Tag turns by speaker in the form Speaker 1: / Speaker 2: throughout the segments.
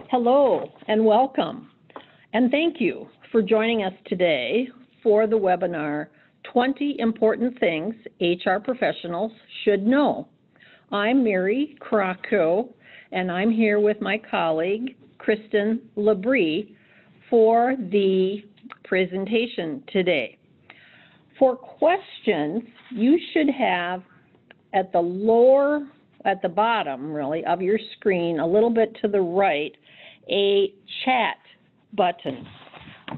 Speaker 1: Hello and welcome, and thank you for joining us today for the webinar, 20 Important Things HR Professionals Should Know. I'm Mary Krakow, and I'm here with my colleague, Kristin LeBre, for the presentation today. For questions, you should have at the bottom, really, of your screen, a little bit to the right, a chat button.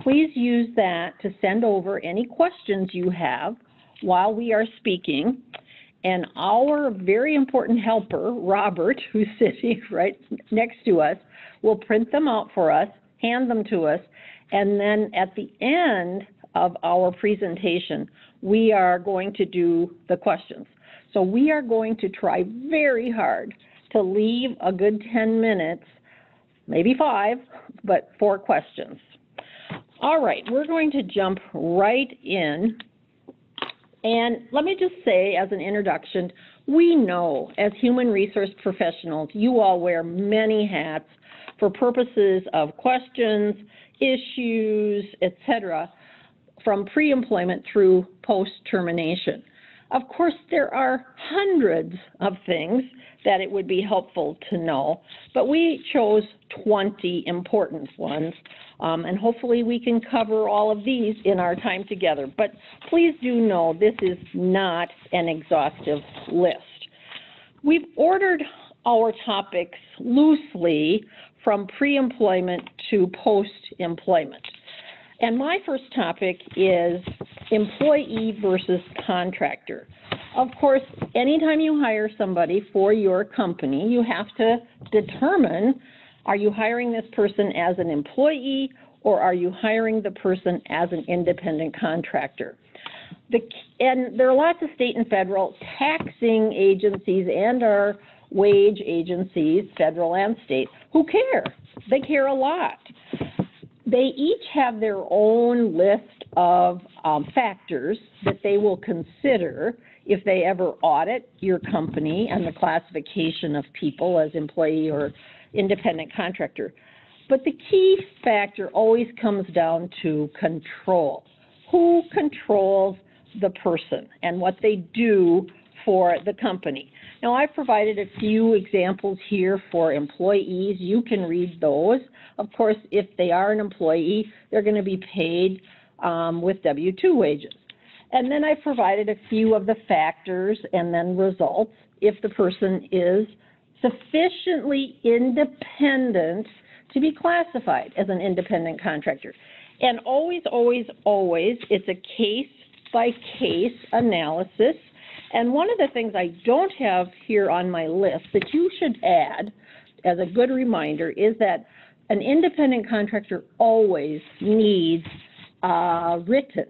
Speaker 1: Please use that to send over any questions you have while we are speaking. And our very important helper, Robert, who's sitting right next to us, will print them out for us, hand them to us, and then at the end of our presentation, we are going to do the questions. So we are going to try very hard to leave a good 10 minutes, maybe 5, but 4 questions. All right, we're going to jump right in. And let me just say as an introduction, we know as human resource professionals, you all wear many hats for purposes of questions, issues, etc., from pre-employment through post-termination. Of course, there are hundreds of things that it would be helpful to know, but we chose 20 important ones, and hopefully we can cover all of these in our time together. But please do know this is not an exhaustive list. We've ordered our topics loosely from pre-employment to post-employment. And my first topic is employee versus contractor. Of course, anytime you hire somebody for your company, you have to determine, are you hiring this person as an employee or are you hiring the person as an independent contractor? And there are lots of state and federal taxing agencies and our wage agencies, federal and state, who care. They care a lot. They each have their own list of factors that they will consider if they ever audit your company and the classification of people as employee or independent contractor. But the key factor always comes down to control. Who controls the person and what they do for the company? Now, I've provided a few examples here for employees. You can read those. Of course, if they are an employee, they're going to be paid with W-2 wages. And then I've provided a few of the factors and then results if the person is sufficiently independent to be classified as an independent contractor. And always, always, always, it's a case-by-case analysis. And one of the things I don't have here on my list that you should add as a good reminder is that an independent contractor always needs a written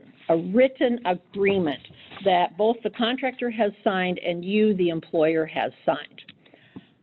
Speaker 1: agreement that both the contractor has signed and you, the employer, has signed.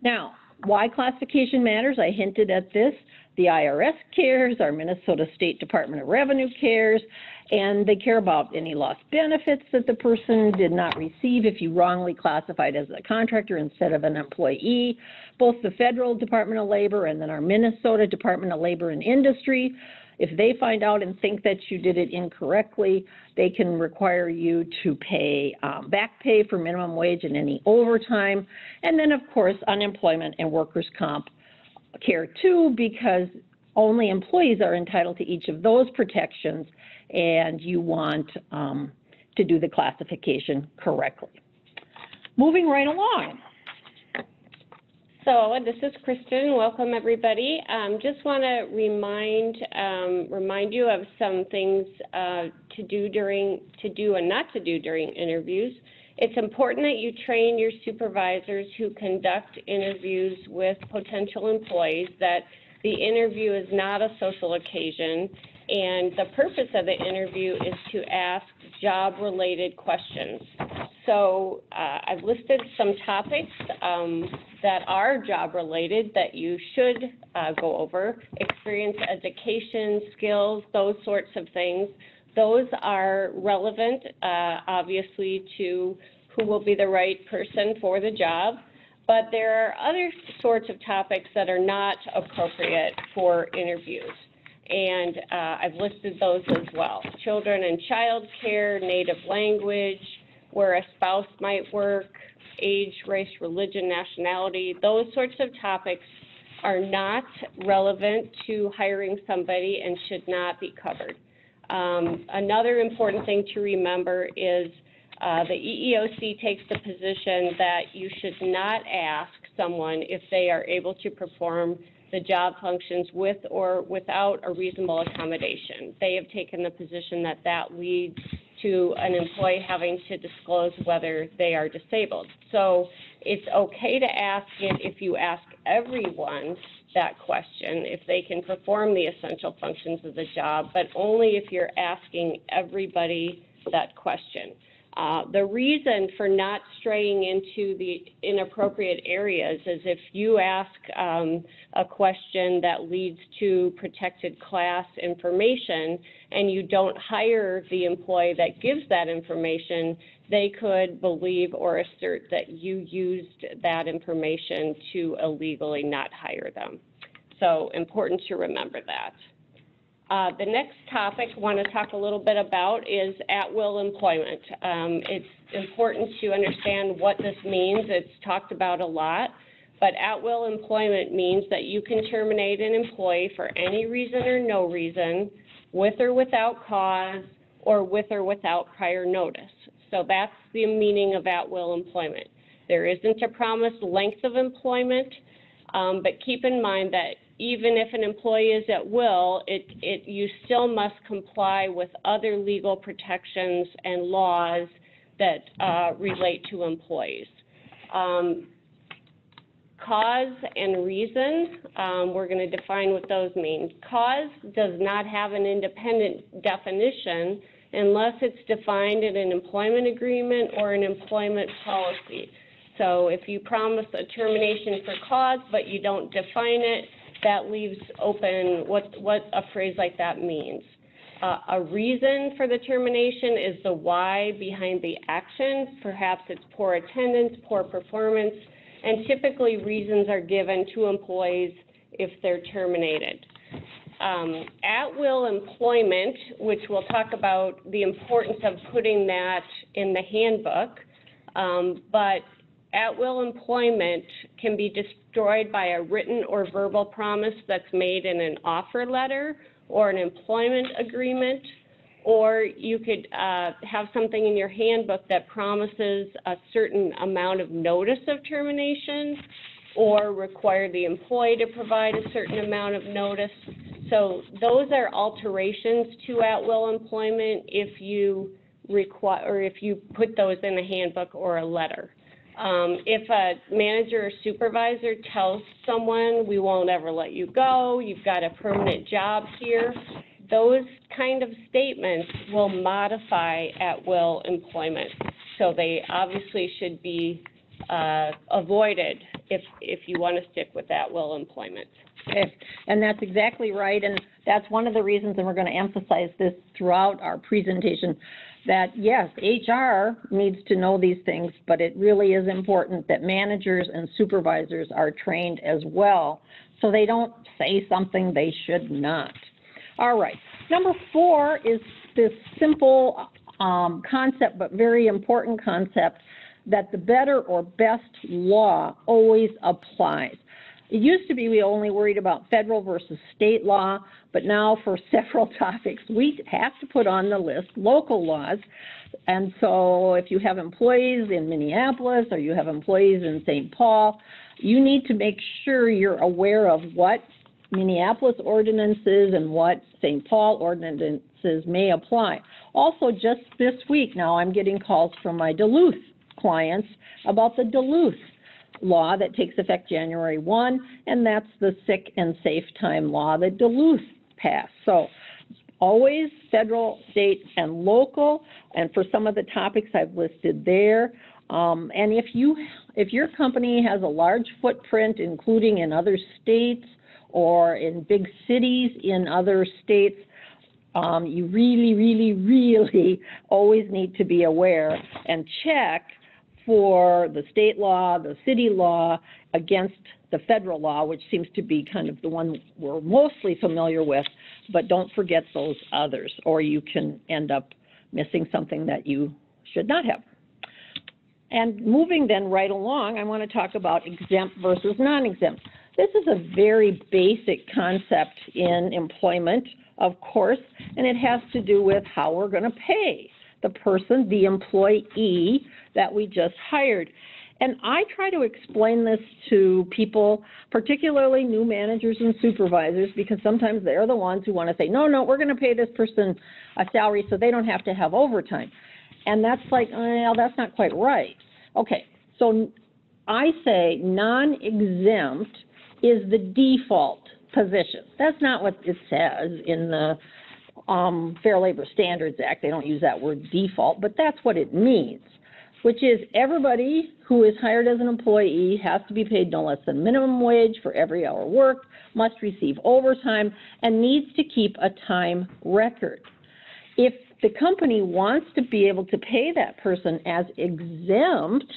Speaker 1: Now, why classification matters? I hinted at this. The IRS cares, our Minnesota State Department of Revenue cares, and they care about any lost benefits that the person did not receive if you wrongly classified as a contractor instead of an employee. Both the Federal Department of Labor and then our Minnesota Department of Labor and Industry, if they find out and think that you did it incorrectly, they can require you to pay back pay for minimum wage and any overtime. And then, of course, unemployment and workers' comp care too, because only employees are entitled to each of those protections, and you want to do the classification correctly. Moving right along.
Speaker 2: So this is Kristin. Welcome, everybody. Just want to remind you of some things to do and not to do during interviews. It's important that you train your supervisors who conduct interviews with potential employees that the interview is not a social occasion, and the purpose of the interview is to ask job-related questions. So I've listed some topics that are job-related that you should go over: experience, education, skills, those sorts of things. Those are relevant, obviously, to who will be the right person for the job. But there are other sorts of topics that are not appropriate for interviews, and I've listed those as well. Children and child care, native language, where a spouse might work, age, race, religion, nationality. Those sorts of topics are not relevant to hiring somebody and should not be covered. Another important thing to remember is the EEOC takes the position that you should not ask someone if they are able to perform the job functions with or without a reasonable accommodation. They have taken the position that that leads to an employee having to disclose whether they are disabled. So it's okay to ask it if you ask everyone that question, if they can perform the essential functions of the job, but only if you're asking everybody that question. The reason for not straying into the inappropriate areas is if you ask a question that leads to protected class information and you don't hire the employee that gives that information, they could believe or assert that you used that information to illegally not hire them. So important to remember that. The next topic I want to talk a little bit about is at-will employment. It's important to understand what this means. It's talked about a lot, but at-will employment means that you can terminate an employee for any reason or no reason, with or without cause, or with or without prior notice. So that's the meaning of at-will employment. There isn't a promised length of employment, but keep in mind that even if an employee is at will, you still must comply with other legal protections and laws that relate to employees. Cause and reason, we're going to define what those mean. Cause does not have an independent definition unless it's defined in an employment agreement or an employment policy. So if you promise a termination for cause but you don't define it, that leaves open what a phrase like that means. A reason for the termination is the why behind the action. Perhaps it's poor attendance, poor performance, and typically reasons are given to employees if they're terminated. At-will employment, which we'll talk about the importance of putting that in the handbook, but at-will employment can be destroyed by a written or verbal promise that's made in an offer letter or an employment agreement, or you could have something in your handbook that promises a certain amount of notice of termination or require the employee to provide a certain amount of notice. So those are alterations to at-will employment if you require, or if you put those in a handbook or a letter. If a manager or supervisor tells someone, we won't ever let you go, you've got a permanent job here, those kind of statements will modify at-will employment. So they obviously should be avoided if you want to stick with at-will employment.
Speaker 1: Okay. And that's exactly right, and that's one of the reasons, and we're going to emphasize this throughout our presentation, that yes, HR needs to know these things, but it really is important that managers and supervisors are trained as well so they don't say something they should not. All right. Number 4 is this simple concept, but very important concept, that the better or best law always applies. It used to be we only worried about federal versus state law, but now for several topics, we have to put on the list local laws. And so if you have employees in Minneapolis or you have employees in St. Paul, you need to make sure you're aware of what Minneapolis ordinances and what St. Paul ordinances may apply. Also, just this week now, I'm getting calls from my Duluth clients about the Duluth law that takes effect January 1, and that's the sick and safe time law that Duluth passed. So always federal, state, and local, and for some of the topics I've listed there. And if your company has a large footprint, including in other states or in big cities in other states, you really, really, really always need to be aware and check for the state law, the city law, against the federal law, which seems to be kind of the one we're mostly familiar with, but don't forget those others, or you can end up missing something that you should not have. And moving then right along, I want to talk about exempt versus non-exempt. This is a very basic concept in employment, of course, and it has to do with how we're going to pay the person, the employee that we just hired. And I try to explain this to people, particularly new managers and supervisors, because sometimes they're the ones who want to say, no, we're going to pay this person a salary so they don't have to have overtime. And that's like, well, that's not quite right. Okay, so I say non-exempt is the default position. That's not what it says in the Fair Labor Standards Act. They don't use that word default, but that's what it means, which is everybody who is hired as an employee has to be paid no less than minimum wage for every hour worked, must receive overtime, and needs to keep a time record. If the company wants to be able to pay that person as exempt,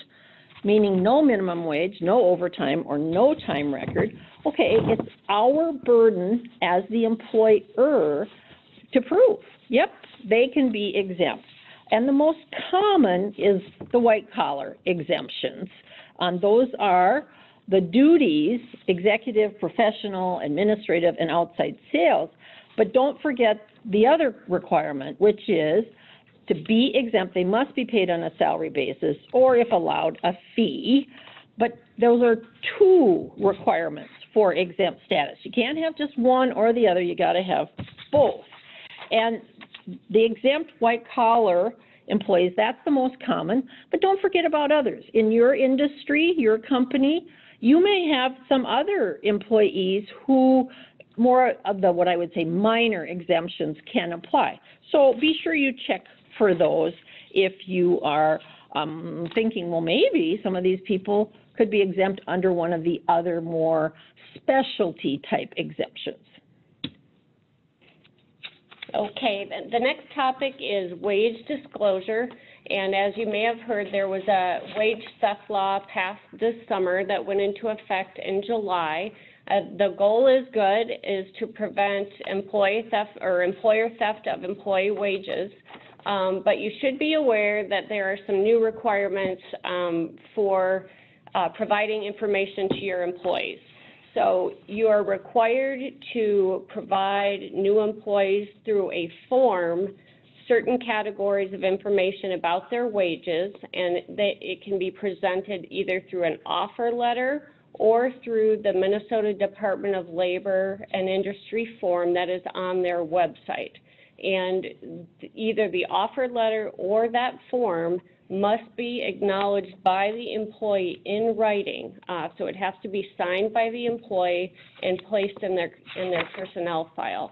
Speaker 1: meaning no minimum wage, no overtime, or no time record, okay, it's our burden as the employer to prove, yep, they can be exempt. And the most common is the white-collar exemptions. Those are the duties, executive, professional, administrative, and outside sales. But don't forget the other requirement, which is to be exempt, they must be paid on a salary basis or, if allowed, a fee. But those are two requirements for exempt status. You can't have just one or the other. You got to have both. And the exempt white-collar employees, that's the most common, but don't forget about others. In your industry, your company, you may have some other employees who more of the, what I would say, minor exemptions can apply. So be sure you check for those if you are thinking, well, maybe some of these people could be exempt under one of the other more specialty type exemptions.
Speaker 2: Okay, the next topic is wage disclosure, and as you may have heard, there was a wage theft law passed this summer that went into effect in July. The goal is good, is to prevent employee theft or employer theft of employee wages, but you should be aware that there are some new requirements for providing information to your employees. So you are required to provide new employees through a form certain categories of information about their wages, and it can be presented either through an offer letter or through the Minnesota Department of Labor and Industry form that is on their website. And either the offer letter or that form must be acknowledged by the employee in writing. So it has to be signed by the employee and placed in their personnel file.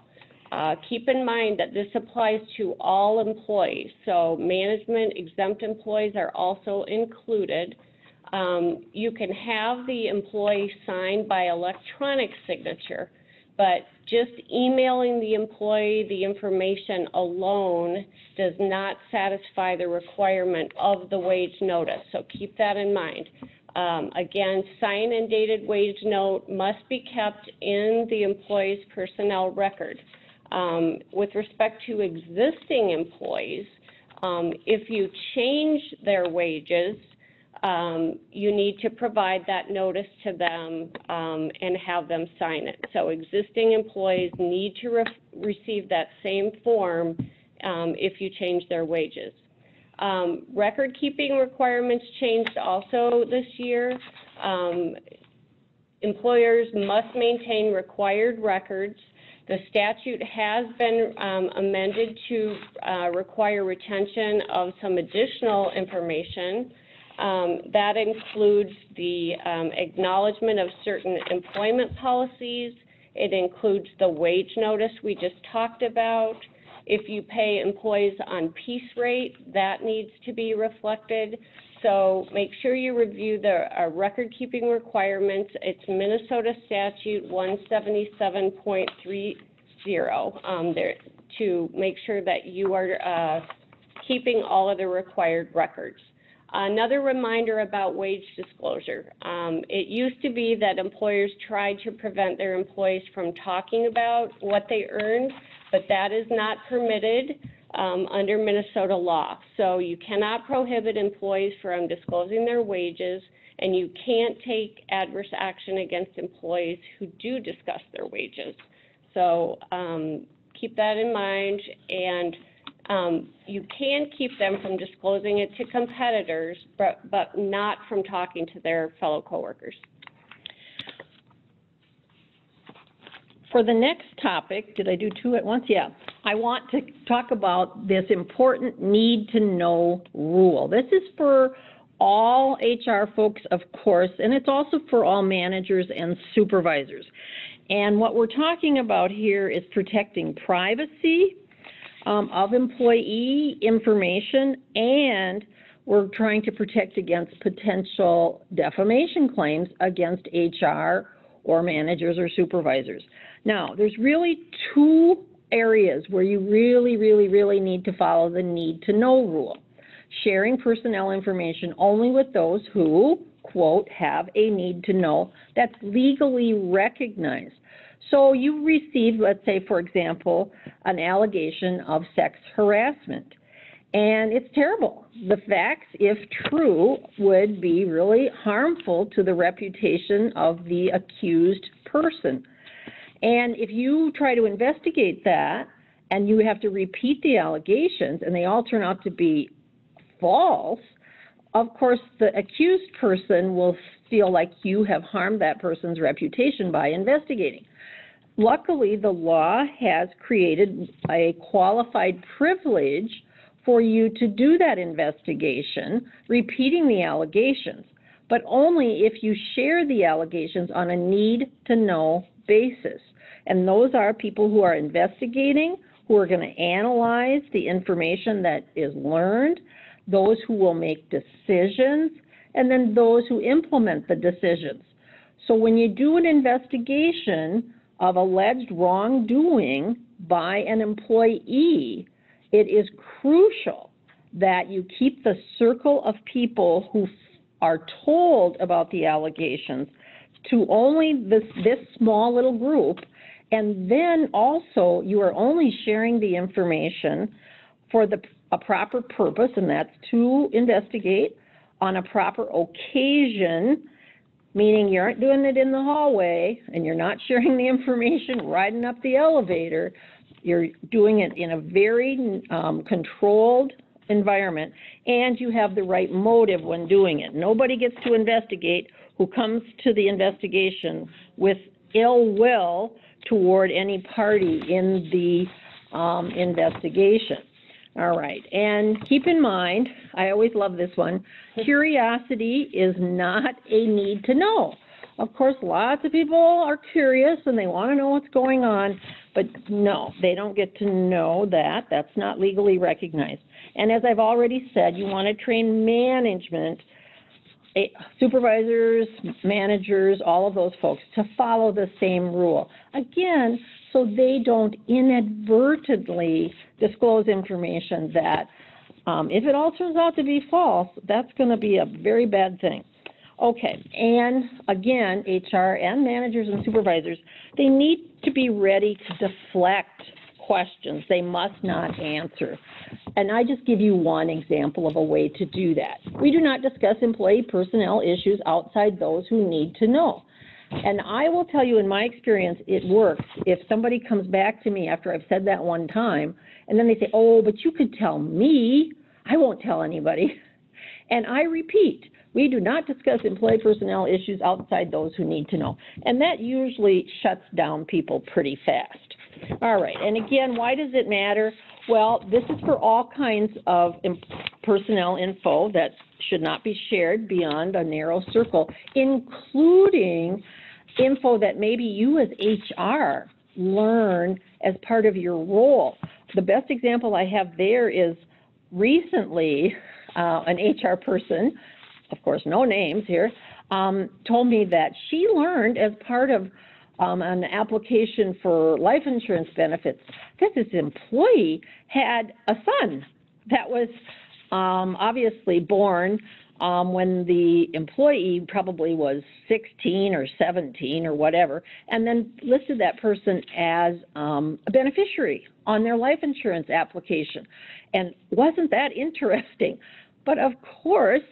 Speaker 2: Keep in mind that this applies to all employees. So management exempt employees are also included. You can have the employee sign by electronic signature, but just emailing the employee the information alone does not satisfy the requirement of the wage notice, so keep that in mind. Again, signed and dated wage note must be kept in the employee's personnel record. With respect to existing employees, if you change their wages, you need to provide that notice to them and have them sign it. So existing employees need to receive that same form if you change their wages. Record keeping requirements changed also this year. Employers must maintain required records. The statute has been amended to require retention of some additional information. That includes the acknowledgement of certain employment policies. It includes the wage notice we just talked about. If you pay employees on piece rate, that needs to be reflected. So make sure you review the record-keeping requirements. It's Minnesota Statute 177.30 there to make sure that you are keeping all of the required records. Another reminder about wage disclosure. It used to be that employers tried to prevent their employees from talking about what they earned, but that is not permitted under Minnesota law. So you cannot prohibit employees from disclosing their wages, and you can't take adverse action against employees who do discuss their wages. So keep that in mind, and you can keep them from disclosing it to competitors, but not from talking to their fellow coworkers.
Speaker 1: For the next topic, did I do two at once? Yeah. I want to talk about this important need-to-know rule. This is for all HR folks, of course, and it's also for all managers and supervisors. And what we're talking about here is protecting privacy of employee information, and we're trying to protect against potential defamation claims against HR or managers or supervisors. Now, there's really two areas where you really need to follow the need-to-know rule. Sharing personnel information only with those who, quote, have a need to know that's legally recognized. So you received, let's say, for example, an allegation of sex harassment, and it's terrible. The facts, if true, would be really harmful to the reputation of the accused person. And if you try to investigate that and you have to repeat the allegations and they all turn out to be false, of course the accused person will feel like you have harmed that person's reputation by investigating. Luckily, the law has created a qualified privilege for you to do that investigation, repeating the allegations, but only if you share the allegations on a need-to-know basis. And those are people who are investigating, who are going to analyze the information that is learned, those who will make decisions, and then those who implement the decisions. So when you do an investigation of alleged wrongdoing by an employee, it is crucial that you keep the circle of people who are told about the allegations to only this small little group, and then also you are only sharing the information for a proper purpose, and that's to investigate on a proper occasion, meaning you aren't doing it in the hallway and you're not sharing the information riding up the elevator. You're doing it in a very controlled environment, and you have the right motive when doing it. Nobody gets to investigate who comes to the investigation with ill will toward any party in the investigation. All right, and keep in mind, I always love this one, curiosity is not a need to know. Of course, lots of people are curious and they want to know what's going on, but no, they don't get to know that. That's not legally recognized. And as I've already said, you want to train management, supervisors, managers, all of those folks to follow the same rule. Again, so they don't inadvertently disclose information that, if it all turns out to be false, that's going to be a very bad thing. Okay, and again, HR and managers and supervisors, they need to be ready to deflect questions they must not answer. And I just give you one example of a way to do that. We do not discuss employee personnel issues outside those who need to know. And I will tell you, in my experience, it works. If somebody comes back to me after I've said that one time, and then they say, oh, but you could tell me, I won't tell anybody. And I repeat, we do not discuss employee personnel issues outside those who need to know. And that usually shuts down people pretty fast. All right, and again, why does it matter? Well, this is for all kinds of personnel info that should not be shared beyond a narrow circle, including info that maybe you as HR learn as part of your role. The best example I have there is recently an HR person, of course no names here, told me that she learned as part of an application for life insurance benefits that this employee had a son that was obviously born when the employee probably was 16 or 17 or whatever, and then listed that person as a beneficiary on their life insurance application. And wasn't that interesting? But of course,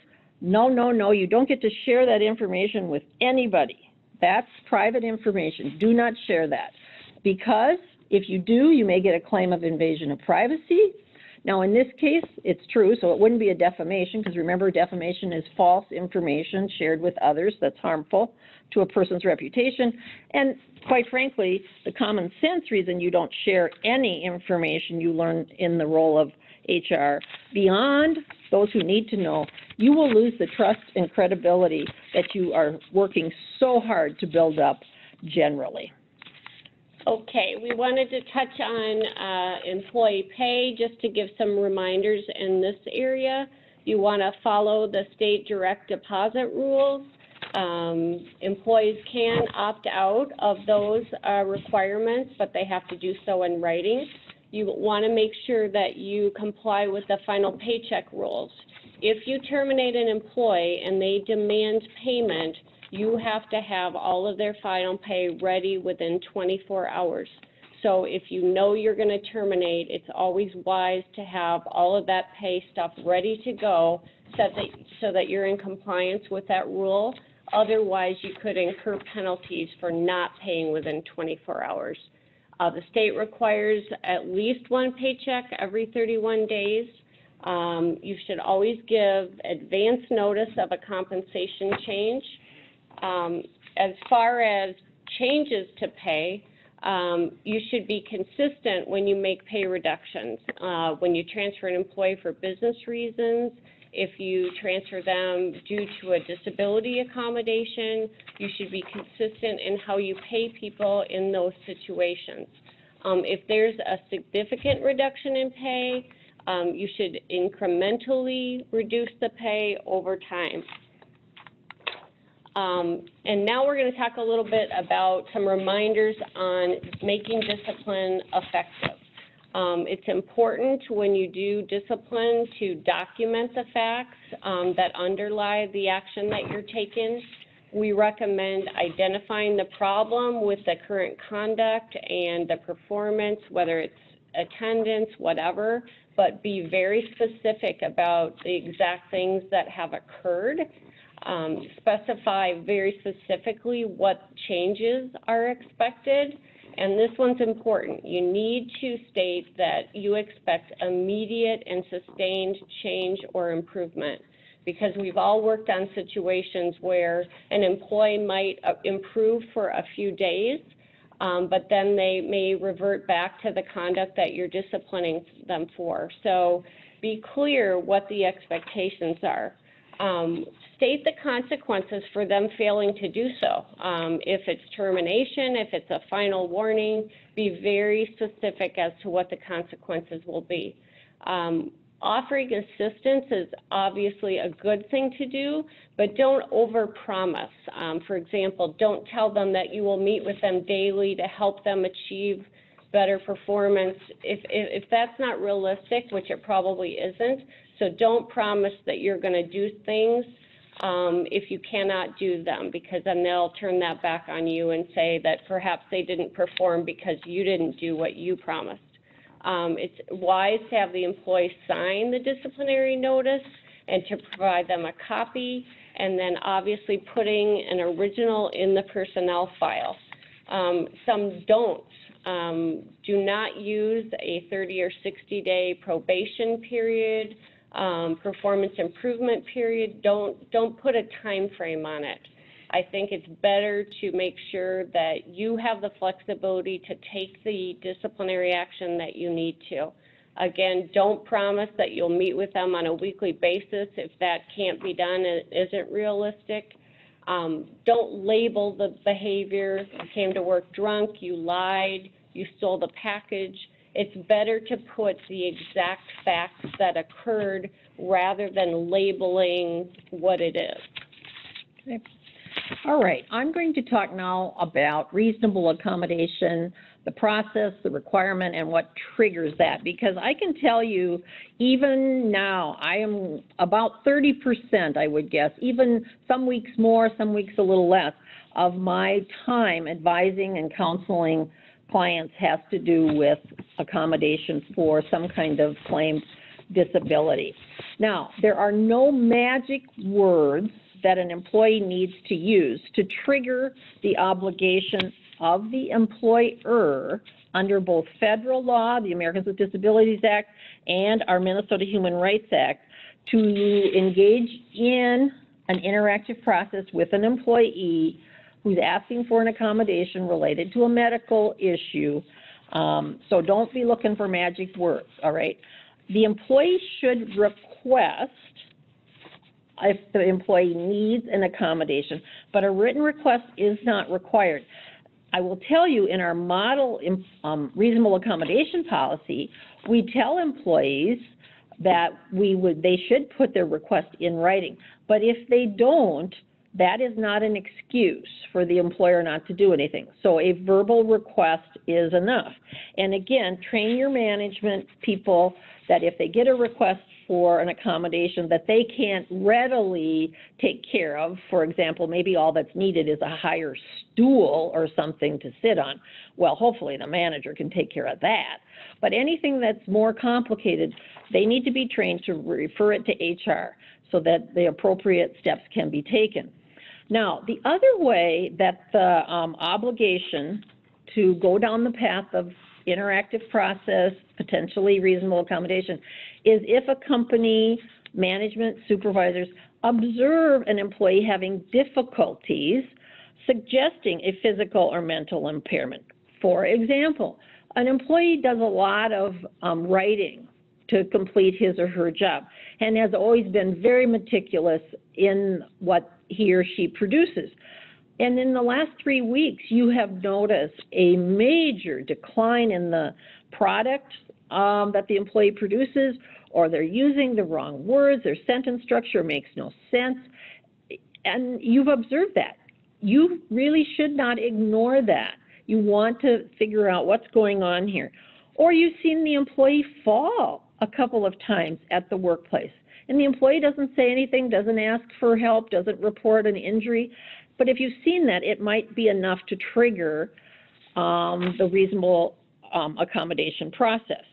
Speaker 1: no, you don't get to share that information with anybody. That's private information. Do not share that. Because if you do, you may get a claim of invasion of privacy. Now, in this case, it's true, so it wouldn't be a defamation, because remember, defamation is false information shared with others that's harmful to a person's reputation. And quite frankly, the common sense reason you don't share any information you learn in the role of HR beyond those who need to know, you will lose the trust and credibility that you are working so hard to build up generally.
Speaker 2: Okay, we wanted to touch on employee pay just to give some reminders in this area. You want to follow the state direct deposit rules. Employees can opt out of those requirements, but they have to do so in writing. You want to make sure that you comply with the final paycheck rules. If you terminate an employee and they demand payment, you have to have all of their final pay ready within 24 hours. So if you know you're going to terminate, it's always wise to have all of that pay stuff ready to go so that you're in compliance with that rule. Otherwise, you could incur penalties for not paying within 24 hours. The state requires at least one paycheck every 31 days. You should always give advance notice of a compensation change. As far as changes to pay, you should be consistent when you make pay reductions. When you transfer an employee for business reasons, if you transfer them due to a disability accommodation, you should be consistent in how you pay people in those situations. If there's a significant reduction in pay, you should incrementally reduce the pay over time. And now we're going to talk a little bit about some reminders on making discipline effective. It's important when you do discipline to document the facts that underlie the action that you're taking. We recommend identifying the problem with the current conduct and the performance, whether it's attendance, whatever, but be very specific about the exact things that have occurred. Specify very specifically what changes are expected. And this one's important. You need to state that you expect immediate and sustained change or improvement, because we've all worked on situations where an employee might improve for a few days, but then they may revert back to the conduct that you're disciplining them for. So be clear what the expectations are. State the consequences for them failing to do so. If it's termination, if it's a final warning, be very specific as to what the consequences will be. Offering assistance is obviously a good thing to do, but don't overpromise. For example, don't tell them that you will meet with them daily to help them achieve better performance if that's not realistic, which it probably isn't. So don't promise that you're going to do things if you cannot do them, because then they'll turn that back on you and say that perhaps they didn't perform because you didn't do what you promised. It's wise to have the employee sign the disciplinary notice and to provide them a copy, and then obviously putting an original in the personnel file. Some don't. Do not use a 30 or 60-day probation period, performance improvement period. Don't put a time frame on it. I think it's better to make sure that you have the flexibility to take the disciplinary action that you need to. Again, don't promise that you'll meet with them on a weekly basis if that can't be done and it isn't realistic. Don't label the behavior. You came to work drunk, you lied, you stole the package. It's better to put the exact facts that occurred rather than labeling what it is.
Speaker 1: Okay. All right, I'm going to talk now about reasonable accommodation the process, the requirement, and what triggers that. Because I can tell you, even now, I am about 30%, I would guess, even some weeks more, some weeks a little less, of my time advising and counseling clients has to do with accommodation for some kind of claimed disability. Now, there are no magic words that an employee needs to use to trigger the obligation of the employer under both federal law, the Americans with Disabilities Act, and our Minnesota Human Rights Act to engage in an interactive process with an employee who's asking for an accommodation related to a medical issue. So don't be looking for magic words, all right? The employee should request if the employee needs an accommodation, but a written request is not required. I will tell you, in our model reasonable accommodation policy, we tell employees that they should put their request in writing. But if they don't, that is not an excuse for the employer not to do anything. So a verbal request is enough. And again, train your management people that if they get a request for an accommodation that they can't readily take care of, for example, maybe all that's needed is a higher stool or something to sit on, well, hopefully the manager can take care of that. But anything that's more complicated, they need to be trained to refer it to HR so that the appropriate steps can be taken. Now, the other way that the obligation to go down the path of interactive process, potentially reasonable accommodation, is if a company, management, supervisors observe an employee having difficulties suggesting a physical or mental impairment. For example, an employee does a lot of writing to complete his or her job and has always been very meticulous in what he or she produces. And in the last 3 weeks, you have noticed a major decline in the product that the employee produces, or they're using the wrong words, their sentence structure makes no sense, and you've observed that. You really should not ignore that. You want to figure out what's going on here. Or you've seen the employee fall a couple of times at the workplace, and the employee doesn't say anything, doesn't ask for help, doesn't report an injury. But if you've seen that, it might be enough to trigger the reasonable accommodation process.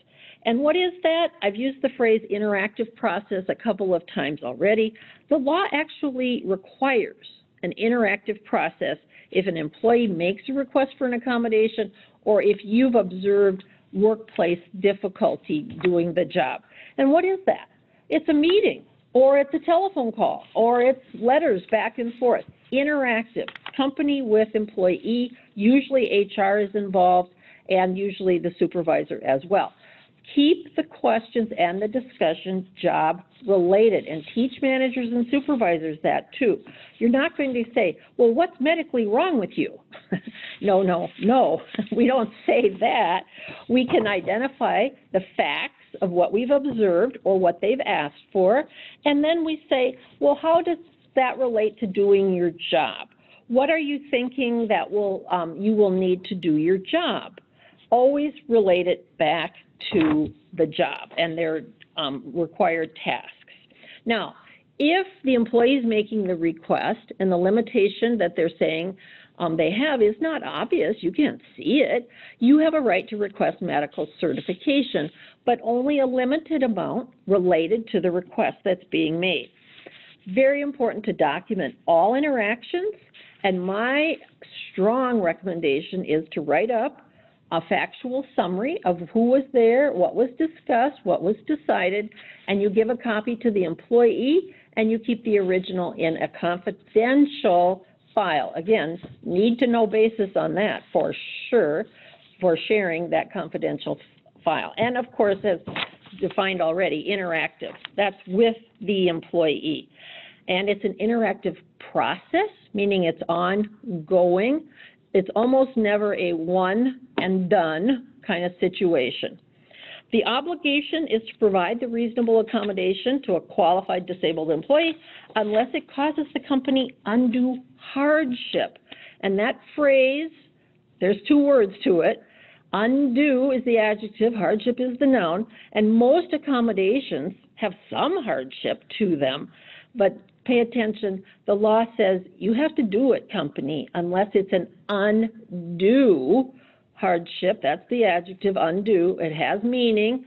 Speaker 1: And what is that? I've used the phrase interactive process a couple of times already. The law actually requires an interactive process if an employee makes a request for an accommodation or if you've observed workplace difficulty doing the job. And what is that? It's a meeting, or it's a telephone call, or it's letters back and forth. Interactive, company with employee, usually HR is involved, and usually the supervisor as well. Keep the questions and the discussion job related, and teach managers and supervisors that too. You're not going to say, well, what's medically wrong with you? No, we don't say that. We can identify the facts of what we've observed or what they've asked for, and then we say, well, how does that relate to doing your job? What are you thinking that you will need to do your job? Always relate it back to the job and their required tasks. Now, if the employee is making the request and the limitation that they're saying they have is not obvious, you can't see it, you have a right to request medical certification, but only a limited amount related to the request that's being made. Very important to document all interactions, and my strong recommendation is to write up a factual summary of who was there, what was discussed, what was decided, and you give a copy to the employee, and you keep the original in a confidential file. Again, need to know basis on that for sure, for sharing that confidential file. And of course, as defined already, interactive. That's with the employee. And it's an interactive process, meaning it's ongoing. It's almost never a one and done kind of situation. The obligation is to provide the reasonable accommodation to a qualified disabled employee unless it causes the company undue hardship. And that phrase, there's two words to it, Undue is the adjective, hardship is the noun, and most accommodations have some hardship to them, but pay attention, the law says you have to do it, company, unless it's an undue hardship. That's the adjective, undue. It has meaning.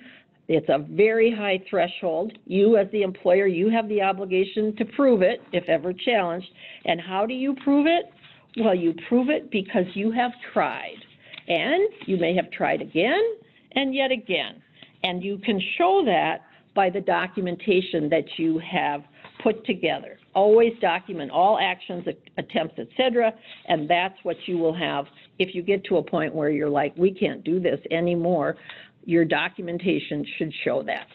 Speaker 1: It's a very high threshold. You, as the employer, you have the obligation to prove it if ever challenged. And how do you prove it? Well, you prove it because you have tried. And you may have tried again and yet again. And you can show that by the documentation that you have put together. Always document all actions, attempts, etc., and that's what you will have if you get to a point where you're like, we can't do this anymore. Your documentation should show that.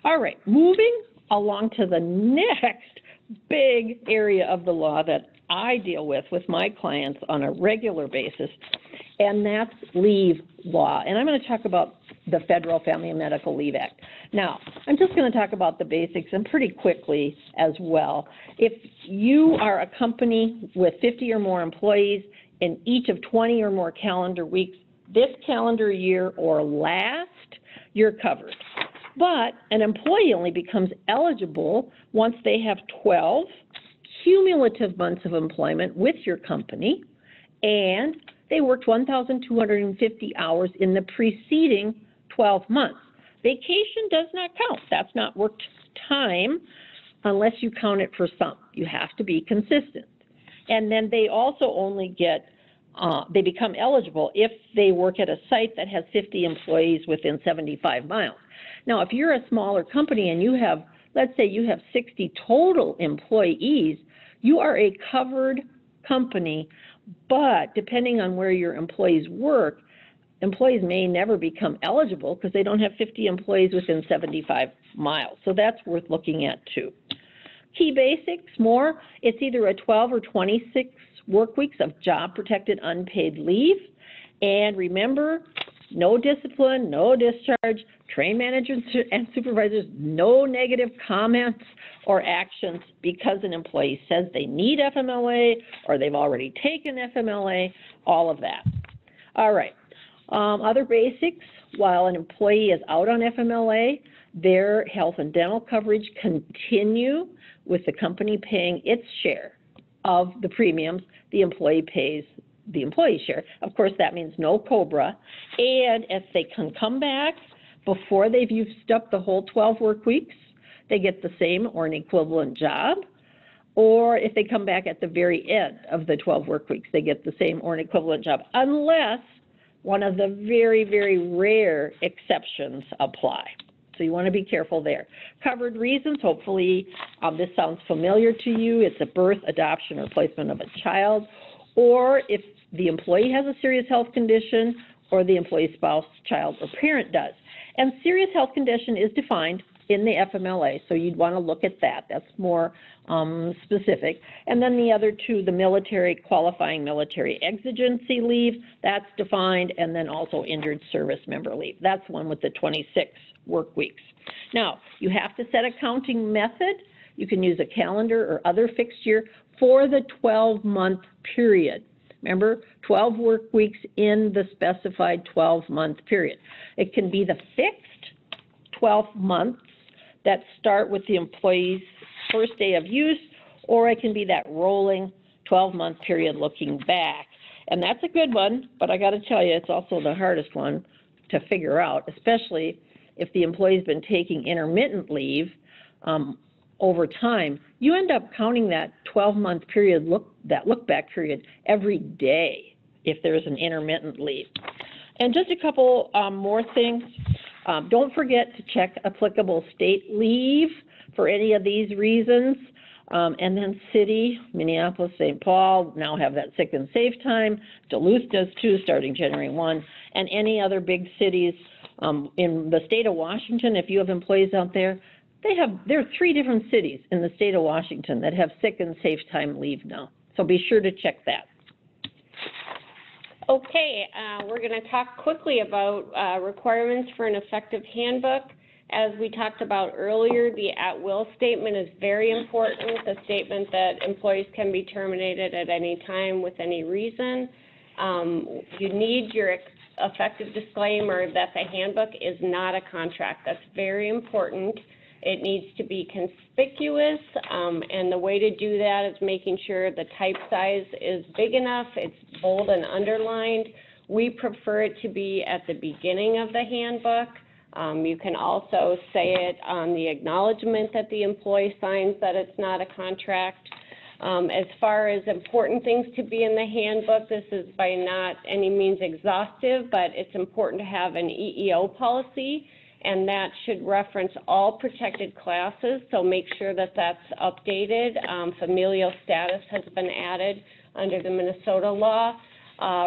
Speaker 1: All right, moving along to the next big area of the law that I deal with my clients on a regular basis, and that's leave law. And I'm going to talk about the Federal Family and Medical Leave Act. Now, I'm just going to talk about the basics and pretty quickly as well. If you are a company with 50 or more employees in each of 20 or more calendar weeks, this calendar year or last, you're covered. But an employee only becomes eligible once they have 12 cumulative months of employment with your company and they worked 1,250 hours in the preceding 12 months. Vacation does not count. That's not worked time unless you count it for some. You have to be consistent. And then they also only get, they become eligible if they work at a site that has 50 employees within 75 miles. Now, if you're a smaller company and you have, let's say you have 60 total employees, you are a covered company, but depending on where your employees work, employees may never become eligible because they don't have 50 employees within 75 miles. So that's worth looking at too. Key basics, more, it's either a 12 or 26 work weeks of job-protected unpaid leave. And remember, no discipline, no discharge, train managers and supervisors, no negative comments or actions because an employee says they need FMLA or they've already taken FMLA, all of that. All right. Other basics, while an employee is out on FMLA, their health and dental coverage continue with the company paying its share of the premiums. The employee pays the employee share. Of course, that means no COBRA. And if they can come back before they've used up the whole 12 work weeks, they get the same or an equivalent job. Or if they come back at the very end of the 12 work weeks, they get the same or an equivalent job, unless one of the very, very rare exceptions apply. So you want to be careful there. Covered reasons, hopefully this sounds familiar to you. It's a birth, adoption, or placement of a child, or if the employee has a serious health condition or the employee's spouse, child, or parent does. And serious health condition is defined in the FMLA, so you'd want to look at that. That's more specific. And then the other two, the military, qualifying military exigency leave, that's defined, and then also injured service member leave. That's one with the 26 work weeks. Now, you have to set a counting method. You can use a calendar or other fixed year for the 12-month period. Remember, 12 work weeks in the specified 12-month period. It can be the fixed 12 months that start with the employee's first day of use, or it can be that rolling 12-month period looking back. And that's a good one, but I got to tell you, it's also the hardest one to figure out, especially if the employee's been taking intermittent leave over time. You end up counting that 12-month period, that look-back period, every day if there's an intermittent leave. And just a couple more things. Don't forget to check applicable state leave for any of these reasons. And then city, Minneapolis, St. Paul now have that sick and safe time. Duluth does too, starting January 1. And any other big cities in the state of Washington, if you have employees out there, there are 3 different cities in the state of Washington that have sick and safe time leave now. So be sure to check that.
Speaker 2: Okay, we're going to talk quickly about requirements for an effective handbook. As we talked about earlier, the at-will statement is very important, the statement that employees can be terminated at any time with any reason. You need your effective disclaimer that the handbook is not a contract. That's very important. It needs to be conspicuous, and the way to do that is making sure the type size is big enough, it's bold and underlined. We prefer it to be at the beginning of the handbook. You can also say it on the acknowledgement that the employee signs that it's not a contract. As far as important things to be in the handbook, this is by not any means exhaustive, but it's important to have an EEO policy, and that should reference all protected classes, so make sure that that's updated. Familial status has been added under the Minnesota law.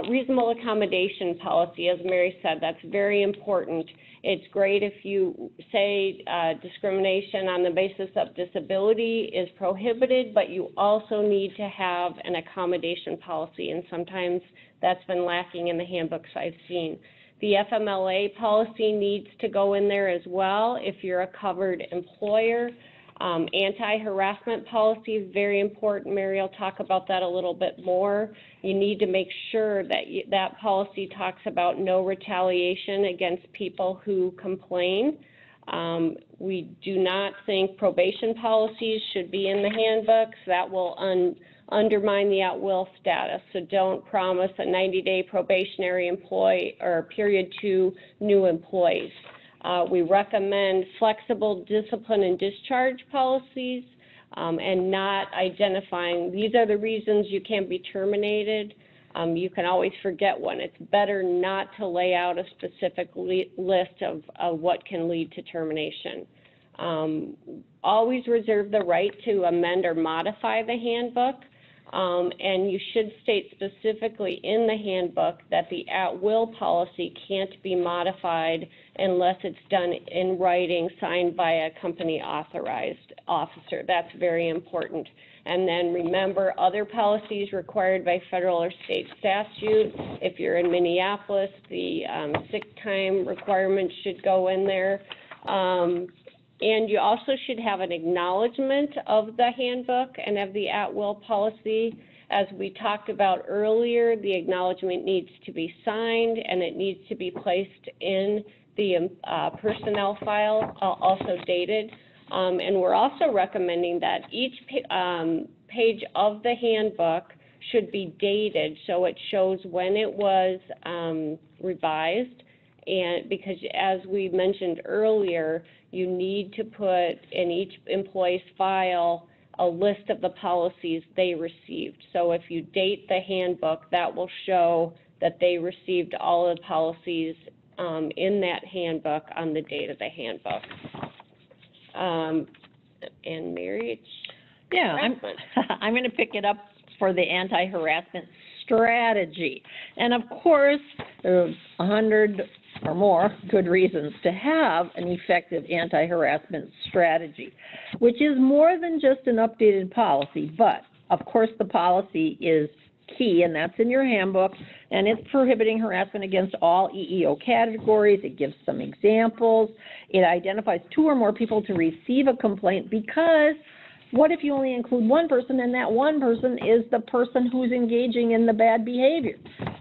Speaker 2: Reasonable accommodation policy, as Mary said, that's very important. It's great if you say discrimination on the basis of disability is prohibited, but you also need to have an accommodation policy, and sometimes that's been lacking in the handbooks I've seen. The FMLA policy needs to go in there as well if you're a covered employer. Anti-harassment policy is very important. Mary will talk about that a little bit more. You need to make sure that that policy talks about no retaliation against people who complain. We do not think probation policies should be in the handbooks. That will undermine the at-will status. So don't promise a 90-day probationary employee or period to new employees. We recommend flexible discipline and discharge policies and not identifying, these are the reasons you can be terminated. You can always forget one. It's better not to lay out a specific list of what can lead to termination. Always reserve the right to amend or modify the handbook. And you should state specifically in the handbook that the at-will policy can't be modified unless it's done in writing, signed by a company authorized officer. That's very important. And then remember, other policies required by federal or state statute. If you're in Minneapolis, the sick time requirements should go in there. And you also should have an acknowledgement of the handbook and of the at-will policy. As we talked about earlier, the acknowledgement needs to be signed and it needs to be placed in the personnel file, also dated. And we're also recommending that each page of the handbook should be dated so it shows when it was revised. And because as we mentioned earlier, you need to put in each employee's file a list of the policies they received. So if you date the handbook, that will show that they received all of the policies in that handbook on the date of the handbook. And Mary,
Speaker 1: yeah, I'm going to pick it up for the anti-harassment strategy. And of course, there's 100 or more good reasons to have an effective anti-harassment strategy, which is more than just an updated policy, but of course the policy is key, and that's in your handbook, and it's prohibiting harassment against all EEO categories. It gives some examples. It identifies 2 or more people to receive a complaint, because what if you only include one person and that one person is the person who's engaging in the bad behavior?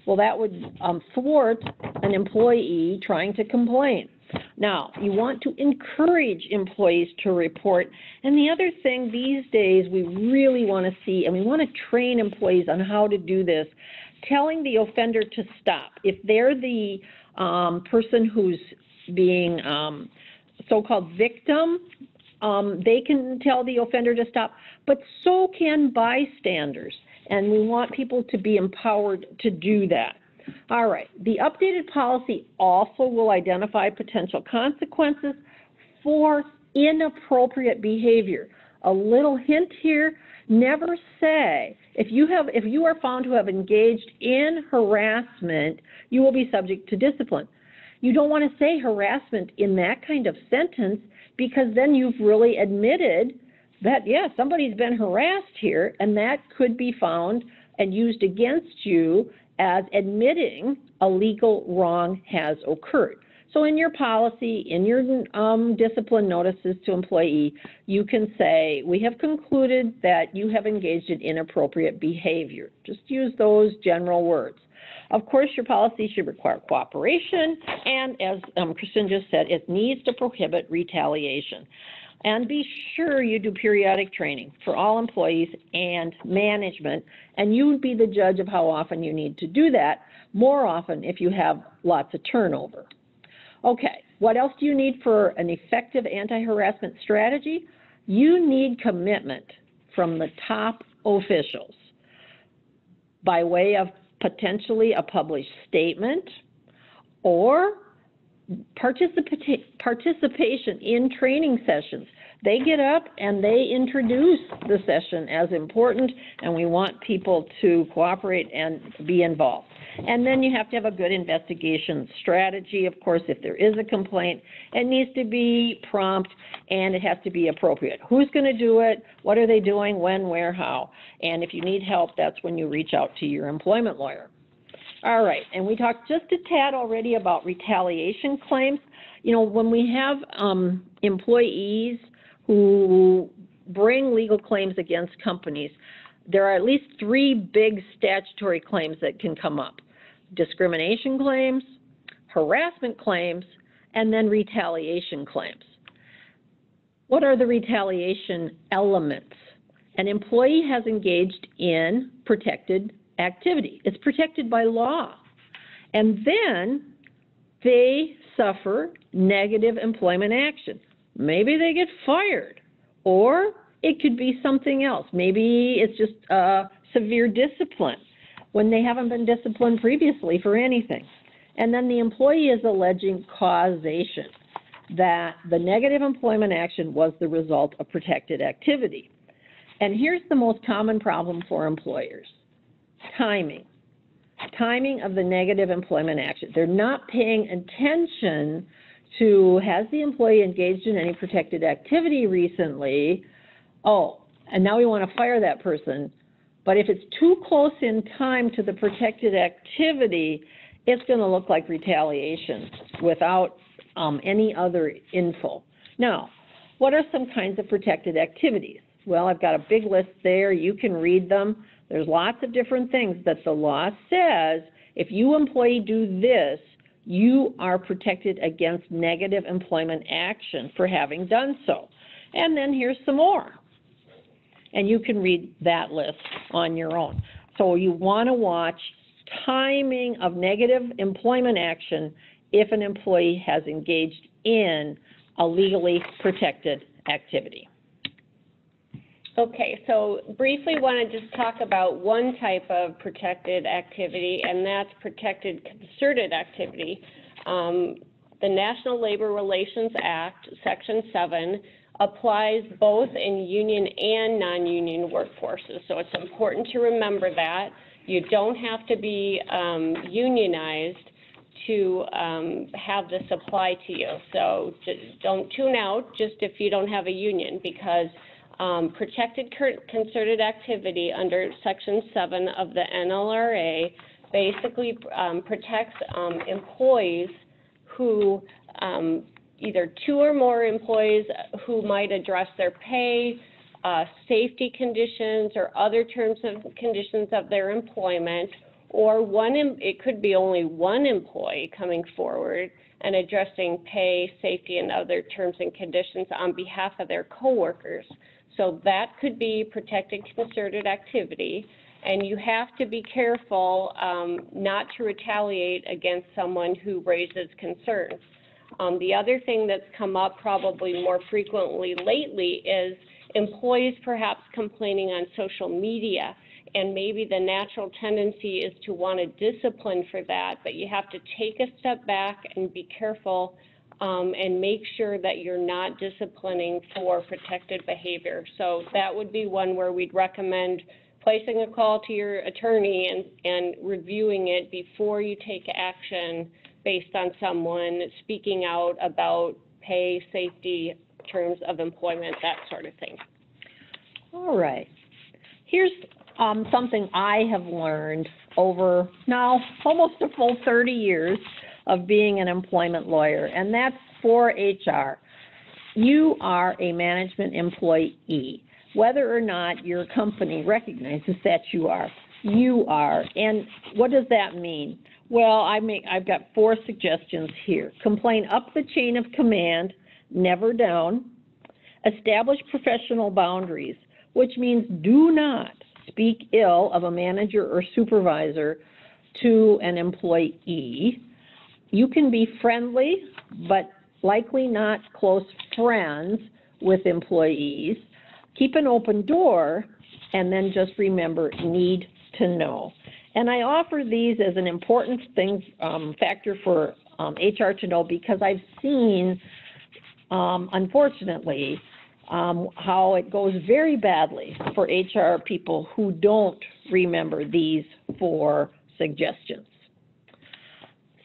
Speaker 1: Well, that would thwart an employee trying to complain. Now, you want to encourage employees to report. And the other thing these days we really want to see, and we want to train employees on how to do this, telling the offender to stop. If they're the person who's being so-called victim, they can tell the offender to stop, but so can bystanders. And we want people to be empowered to do that. All right, the updated policy also will identify potential consequences for inappropriate behavior. A little hint here, never say, if you are found to have engaged in harassment, you will be subject to discipline. You don't want to say harassment in that kind of sentence, because then you've really admitted that, yeah, somebody's been harassed here, and that could be found and used against you as admitting a legal wrong has occurred. So in your policy, in your discipline notices to employee, you can say, we have concluded that you have engaged in inappropriate behavior. Just use those general words. Of course, your policy should require cooperation, and as Kristin just said, it needs to prohibit retaliation. And be sure you do periodic training for all employees and management, and you would be the judge of how often you need to do that, more often if you have lots of turnover. Okay, what else do you need for an effective anti-harassment strategy? You need commitment from the top officials by way of potentially a published statement or participation in training sessions. They get up and they introduce the session as important, and we want people to cooperate and be involved. And then you have to have a good investigation strategy. Of course, if there is a complaint, it needs to be prompt and it has to be appropriate. Who's going to do it? What are they doing? When, where, how? And if you need help, that's when you reach out to your employment lawyer. All right, and we talked just a tad already about retaliation claims. You know, when we have employees who bring legal claims against companies, there are at least 3 big statutory claims that can come up: discrimination claims, harassment claims, and then retaliation claims. What are the retaliation elements? An employee has engaged in protected activity. It's protected by law. And then they suffer negative employment action. Maybe they get fired, or it could be something else. Maybe it's just severe discipline when they haven't been disciplined previously for anything. And then the employee is alleging causation, that the negative employment action was the result of protected activity. And here's the most common problem for employers: timing. Timing of the negative employment action. They're not paying attention to, has the employee engaged in any protected activity recently? Oh, and now we want to fire that person. But if it's too close in time to the protected activity, it's going to look like retaliation without any other info. Now, what are some kinds of protected activities? Well, I've got a big list there. You can read them. There's lots of different things that the law says, if you employee do this, you are protected against negative employment action for having done so. And then here's some more. And you can read that list on your own. So you want to watch timing of negative employment action if an employee has engaged in a legally protected activity.
Speaker 2: Okay, so briefly want to just talk about one type of protected activity, and that's protected concerted activity. The National Labor Relations Act, Section 7, applies both in union and non-union workforces. So it's important to remember that. You don't have to be unionized to have this apply to you. So don't tune out just if you don't have a union, because protected concerted activity under Section 7 of the NLRA basically protects employees who, either 2 or more employees who might address their pay, safety conditions, or other terms and conditions of their employment, or it could be only one employee coming forward and addressing pay, safety, and other terms and conditions on behalf of their coworkers. So that could be protected concerted activity, and you have to be careful not to retaliate against someone who raises concerns. The other thing that's come up probably more frequently lately is employees perhaps complaining on social media, and maybe the natural tendency is to want to discipline for that, but you have to take a step back and be careful and make sure that you're not disciplining for protected behavior. So that would be one where we'd recommend placing a call to your attorney and reviewing it before you take action based on someone speaking out about pay, safety, terms of employment, that sort of thing.
Speaker 1: All right. Here's something I have learned over now almost a full 30 years of being an employment lawyer, and that's for HR. You are a management employee, whether or not your company recognizes that you are. you are. And what does that mean? Well, I've got 4 suggestions here. Complain up the chain of command, never down. Establish professional boundaries, which means do not speak ill of a manager or supervisor to an employee. You can be friendly, but likely not close friends with employees. Keep an open door, and then just remember, need to know. And I offer these as an important factor for HR to know, because I've seen, unfortunately, how it goes very badly for HR people who don't remember these 4 suggestions.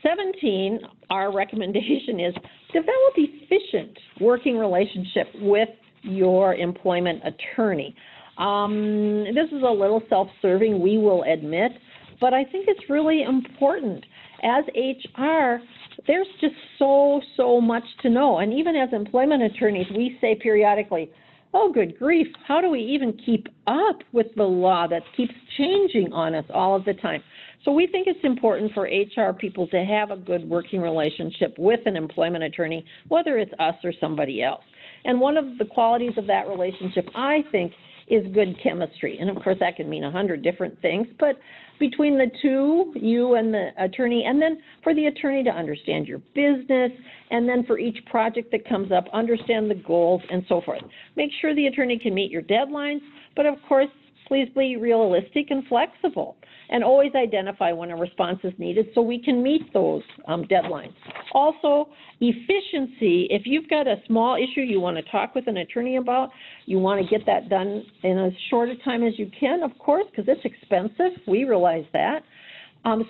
Speaker 1: 17, our recommendation is develop efficient working relationship with your employment attorney. This is a little self-serving, we will admit, but I think it's really important. As HR, there's just so much to know. And even as employment attorneys, we say periodically, oh, good grief, how do we even keep up with the law that keeps changing on us all of the time? So we think it's important for HR people to have a good working relationship with an employment attorney, whether it's us or somebody else. And one of the qualities of that relationship, I think, is good chemistry. And of course, that can mean 100 different things, but between the two, you and the attorney, and then for the attorney to understand your business, and then for each project that comes up, understand the goals and so forth. Make sure the attorney can meet your deadlines, but of course, please be realistic and flexible, and always identify when a response is needed so we can meet those deadlines. Also, efficiency. If you've got a small issue you want to talk with an attorney about, you want to get that done in as short a time as you can, of course, because it's expensive. We realize that.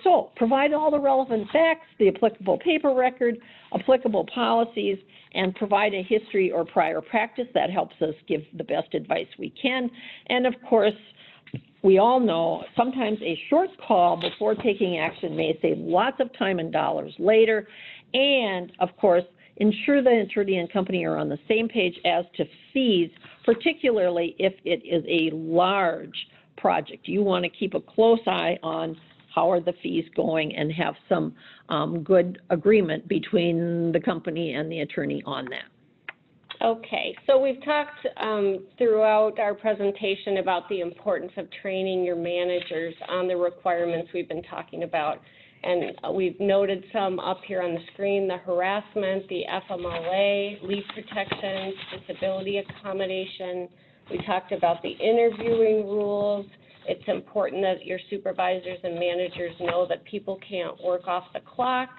Speaker 1: So provide all the relevant facts, the applicable paper record, applicable policies, and provide a history or prior practice. That helps us give the best advice we can. And of course, we all know sometimes a short call before taking action may save lots of time and dollars later. And of course, ensure the attorney and company are on the same page as to fees, particularly if it is a large project. You want to keep a close eye on how are the fees going and have some good agreement between the company and the attorney on that.
Speaker 2: Okay, so we've talked throughout our presentation about the importance of training your managers on the requirements we've been talking about. And we've noted some up here on the screen: the harassment, the FMLA, leave protections, disability accommodation. We talked about the interviewing rules. It's important that your supervisors and managers know that people can't work off the clock.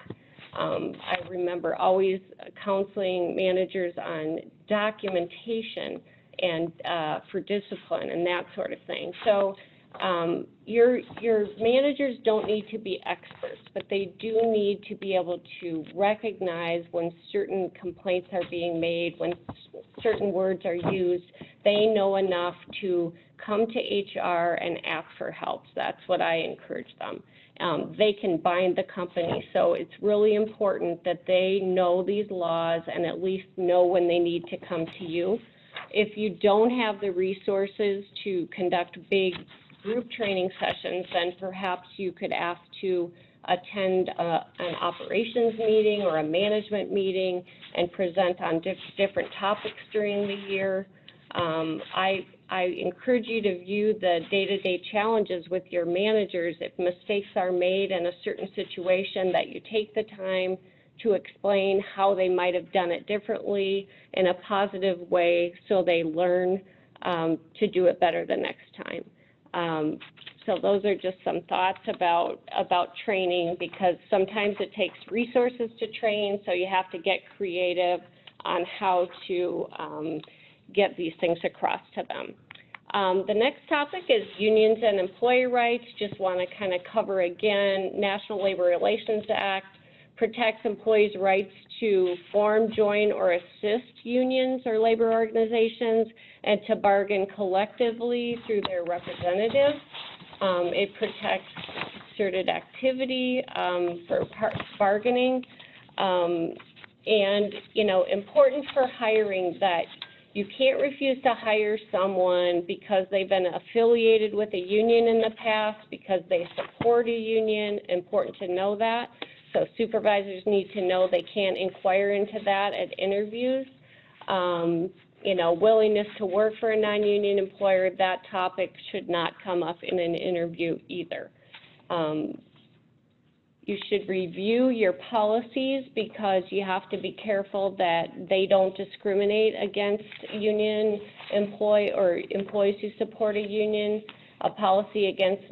Speaker 2: I remember always counseling managers on documentation and for discipline and that sort of thing. So your managers don't need to be experts, but they do need to be able to recognize when certain complaints are being made, when certain words are used. They know enough to come to HR and ask for help. That's what I encourage them. They can bind the company, so it's really important that they know these laws and at least know when they need to come to you. If you don't have the resources to conduct big group training sessions, then perhaps you could ask to attend an operations meeting or a management meeting and present on different topics during the year. I encourage you to view the day-to-day challenges with your managers. If mistakes are made in a certain situation, that you take the time to explain how they might have done it differently in a positive way so they learn to do it better the next time. So those are just some thoughts about training, because sometimes it takes resources to train, so you have to get creative on how to get these things across to them. The next topic is unions and employee rights. Just want to kind of cover again, National Labor Relations Act protects employees' rights to form, join, or assist unions or labor organizations and to bargain collectively through their representatives. It protects concerted activity for bargaining. And, you know, important for hiring that You can't refuse to hire someone because they've been affiliated with a union in the past, because they support a union. Important to know that. So supervisors need to know they can inquire into that at interviews. Willingness to work for a non-union employer, that topic should not come up in an interview either. You should review your policies, because you have to be careful that they don't discriminate against union employees who support a union. A policy against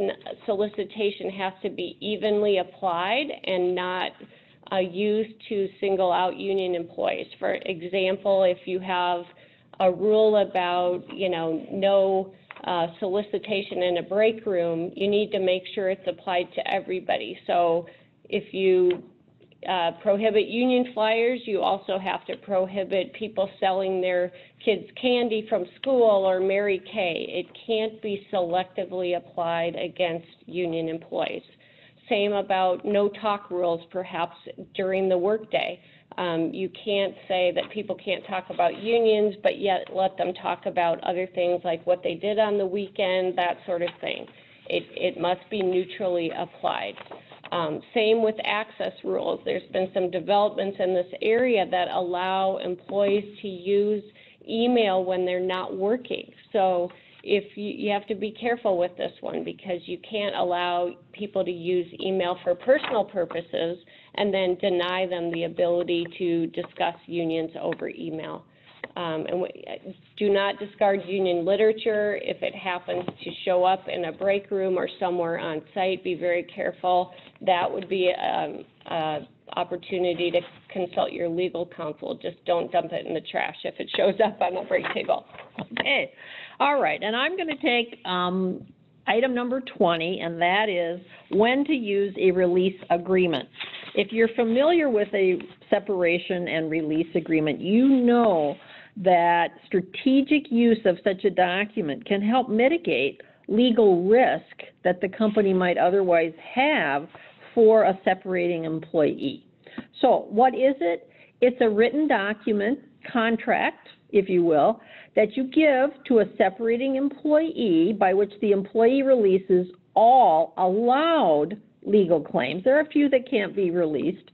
Speaker 2: solicitation has to be evenly applied and not used to single out union employees. For example, if you have a rule about, no solicitation in a break room, you need to make sure it's applied to everybody. So if you prohibit union flyers, you also have to prohibit people selling their kids candy from school or Mary Kay. It can't be selectively applied against union employees. Same about no talk rules, perhaps, during the workday. You can't say that people can't talk about unions, but yet let them talk about other things like what they did on the weekend, that sort of thing. It must be neutrally applied. Same with access rules. There's been some developments in this area that allow employees to use email when they're not working. So if you have to be careful with this one, because you can't allow people to use email for personal purposes and then deny them the ability to discuss unions over email. Do not discard union literature. If it happens to show up in a break room or somewhere on site, be very careful. That would be an opportunity to consult your legal counsel. Just don't dump it in the trash if it shows up on a break table.
Speaker 1: Okay. All right. And I'm going to take item number 20, and that is when to use a release agreement. If you're familiar with a separation and release agreement, you know that strategic use of such a document can help mitigate legal risk that the company might otherwise have for a separating employee. So what is it? It's a written document, contract, if you will, that you give to a separating employee by which the employee releases all allowed legal claims. There are a few that can't be released,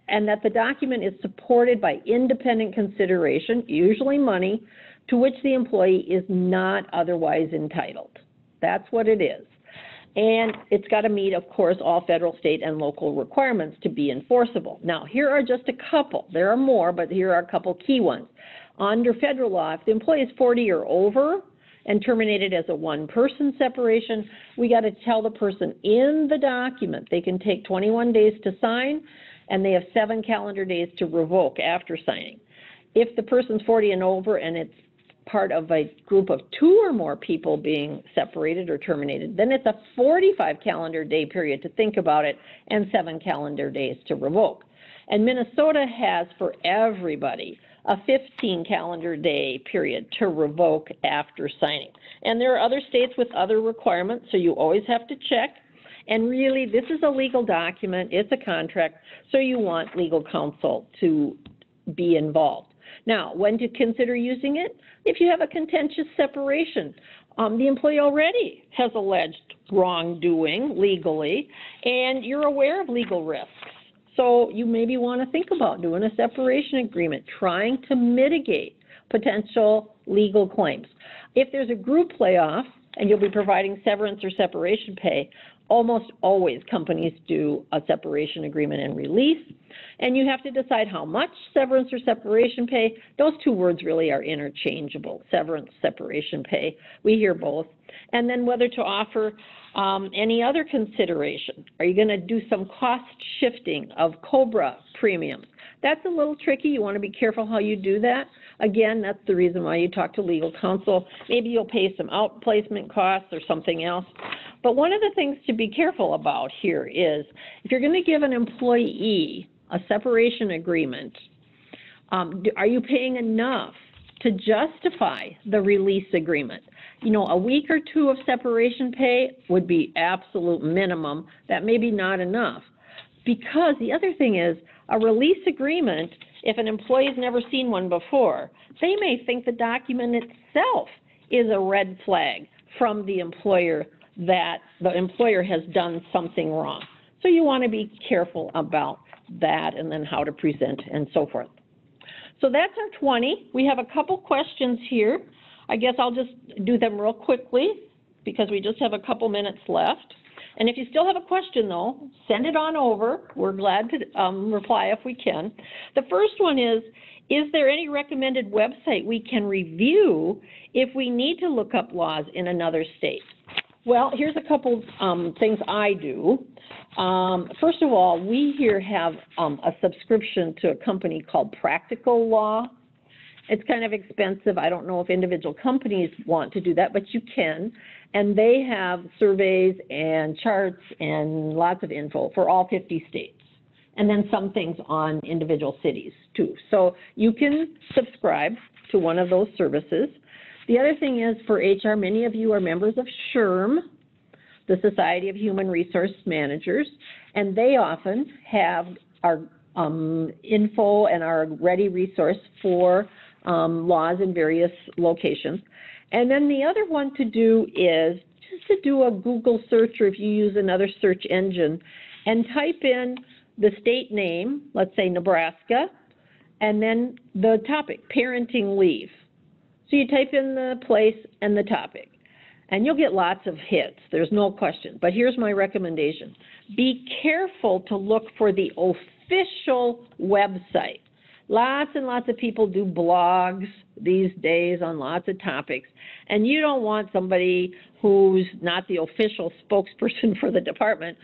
Speaker 1: and that the document is supported by independent consideration, usually money, to which the employee is not otherwise entitled. That's what it is. And it's got to meet, of course, all federal, state, and local requirements to be enforceable. Now, here are just a couple. There are more, but here are a couple key ones. Under federal law, if the employee is 40 or over and terminated as a one-person separation, we got to tell the person in the document they can take 21 days to sign, and they have 7 calendar days to revoke after signing. If the person's 40 and over and it's part of a group of 2 or more people being separated or terminated, then it's a 45 calendar day period to think about it and 7 calendar days to revoke. And Minnesota has for everybody a 15 calendar day period to revoke after signing. And there are other states with other requirements, so you always have to check. And really, this is a legal document, it's a contract, so you want legal counsel to be involved. Now, when to consider using it? If you have a contentious separation, the employee already has alleged wrongdoing legally, and you're aware of legal risks. So you maybe want to think about doing a separation agreement, trying to mitigate potential legal claims. If there's a group layoff and you'll be providing severance or separation pay, almost always companies do a separation agreement and release, and you have to decide how much severance or separation pay. Those two words really are interchangeable, severance, separation pay. We hear both. And then whether to offer any other consideration. Are you going to do some cost shifting of COBRA premiums? That's a little tricky. You want to be careful how you do that. Again, that's the reason why you talk to legal counsel. Maybe you'll pay some outplacement costs or something else. But one of the things to be careful about here is if you're going to give an employee a separation agreement, are you paying enough to justify the release agreement? You know, a week or 2 of separation pay would be absolute minimum. That may be not enough. Because the other thing is, a release agreement, if an employee has never seen one before, they may think the document itself is a red flag from the employer that the employer has done something wrong. So you want to be careful about that and then how to present and so forth. So that's our 20. We have a couple questions here. I guess I'll just do them real quickly because we just have a couple minutes left. And if you still have a question, though, send it on over. We're glad to reply if we can. The first one is there any recommended website we can review if we need to look up laws in another state? Well, here's a couple things I do. First of all, we here have a subscription to a company called Practical Law. It's kind of expensive. I don't know if individual companies want to do that, but you can. And they have surveys and charts and lots of info for all 50 states. And then some things on individual cities, too. So you can subscribe to one of those services. The other thing is for HR, many of you are members of SHRM, the Society of Human Resource Managers, and they often have our info and our ready resource for laws in various locations. And then the other one to do is just to do a Google search, or if you use another search engine, and type in the state name, let's say Nebraska, and then the topic, parenting leave. So you type in the place and the topic, and you'll get lots of hits. There's no question. But here's my recommendation. Be careful to look for the official website. Lots and lots of people do blogs these days on lots of topics, and you don't want somebody who's not the official spokesperson for the department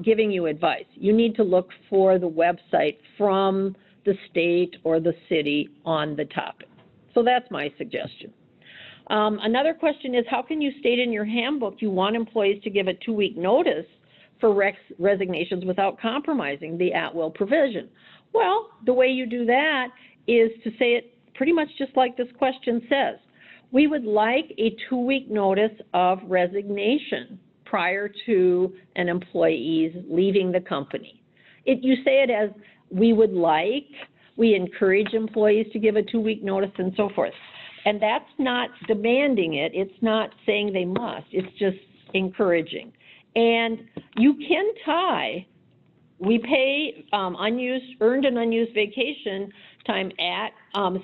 Speaker 1: giving you advice. You need to look for the website from the state or the city on the topic. So that's my suggestion. Another question is, how can you state in your handbook you want employees to give a 2-week notice for resignations without compromising the at-will provision? Well, the way you do that is to say it pretty much just like this question says. We would like a 2-week notice of resignation prior to an employee's leaving the company. You say it as we would like, we encourage employees to give a 2-week notice and so forth. And that's not demanding it. It's not saying they must. It's just encouraging. And you can tie, we pay earned and unused vacation time at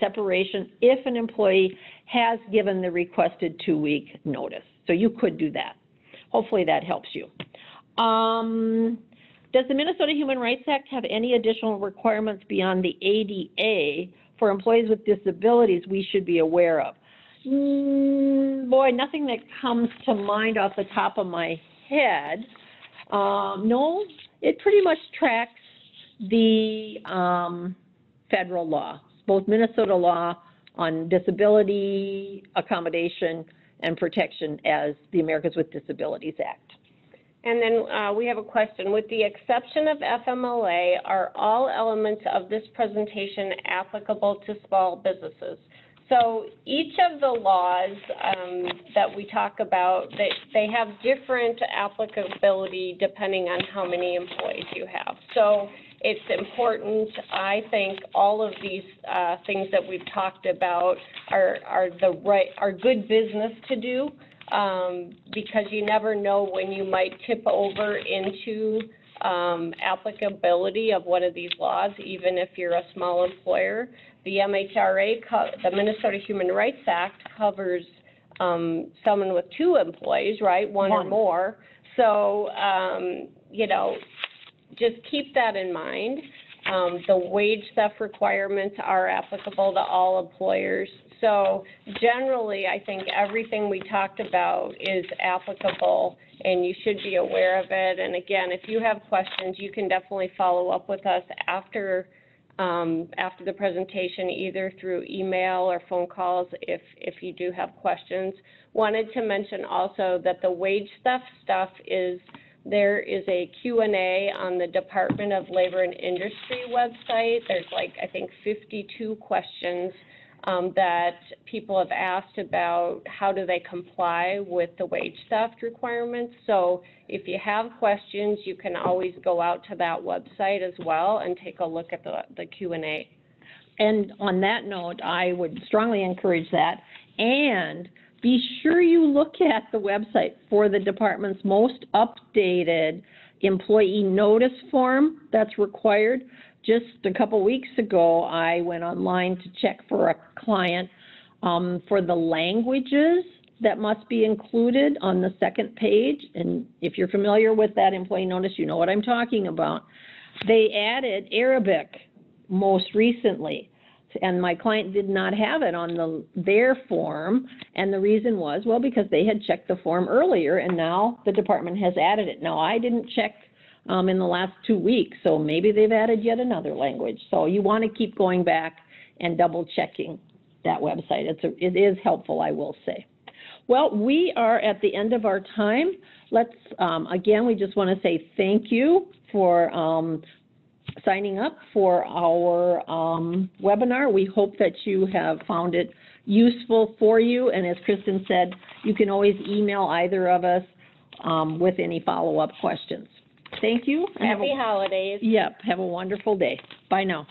Speaker 1: separation if an employee has given the requested 2-week notice. So you could do that. Hopefully that helps you. Does the Minnesota Human Rights Act have any additional requirements beyond the ADA for employees with disabilities we should be aware of? Boy, nothing that comes to mind off the top of my head. No, it pretty much tracks the federal law, both Minnesota law on disability, accommodation, and protection as the Americans with Disabilities Act.
Speaker 2: And then we have a question. With the exception of FMLA, are all elements of this presentation applicable to small businesses? So each of the laws that we talk about, they have different applicability depending on how many employees you have. So it's important, I think, all of these things that we've talked about are good business to do. Because you never know when you might tip over into applicability of one of these laws, even if you're a small employer. The MHRA, the Minnesota Human Rights Act, covers someone with 2 employees, right, one or more. So, you know, just keep that in mind. The wage theft requirements are applicable to all employers. So generally, I think everything we talked about is applicable, and you should be aware of it. And again, if you have questions, you can definitely follow up with us after the presentation, either through email or phone calls if you do have questions. Wanted to mention also that the wage theft stuff there is a Q&A on the Department of Labor and Industry website. There's I think 52 questions that people have asked about how do they comply with the wage theft requirements. So if you have questions, you can always go out to that website as well and take a look at the Q&A.
Speaker 1: And on that note, I would strongly encourage that. And be sure you look at the website for the department's most updated employee notice form that's required. Just a couple weeks ago, I went online to check for a client for the languages that must be included on the second page. And if you're familiar with that employee notice, you know what I'm talking about. They added Arabic most recently, and my client did not have it on their form, and the reason was, well, because they had checked the form earlier, and now the department has added it. Now, I didn't check in the last 2 weeks, so maybe they've added yet another language. So you want to keep going back and double-checking that website. It is helpful, I will say. Well, we are at the end of our time. Let's, again, we just want to say thank you for signing up for our webinar. We hope that you have found it useful for you. And as Kristen said, you can always email either of us with any follow-up questions. Thank you.
Speaker 2: Happy holidays.
Speaker 1: Yep. Have a wonderful day. Bye now.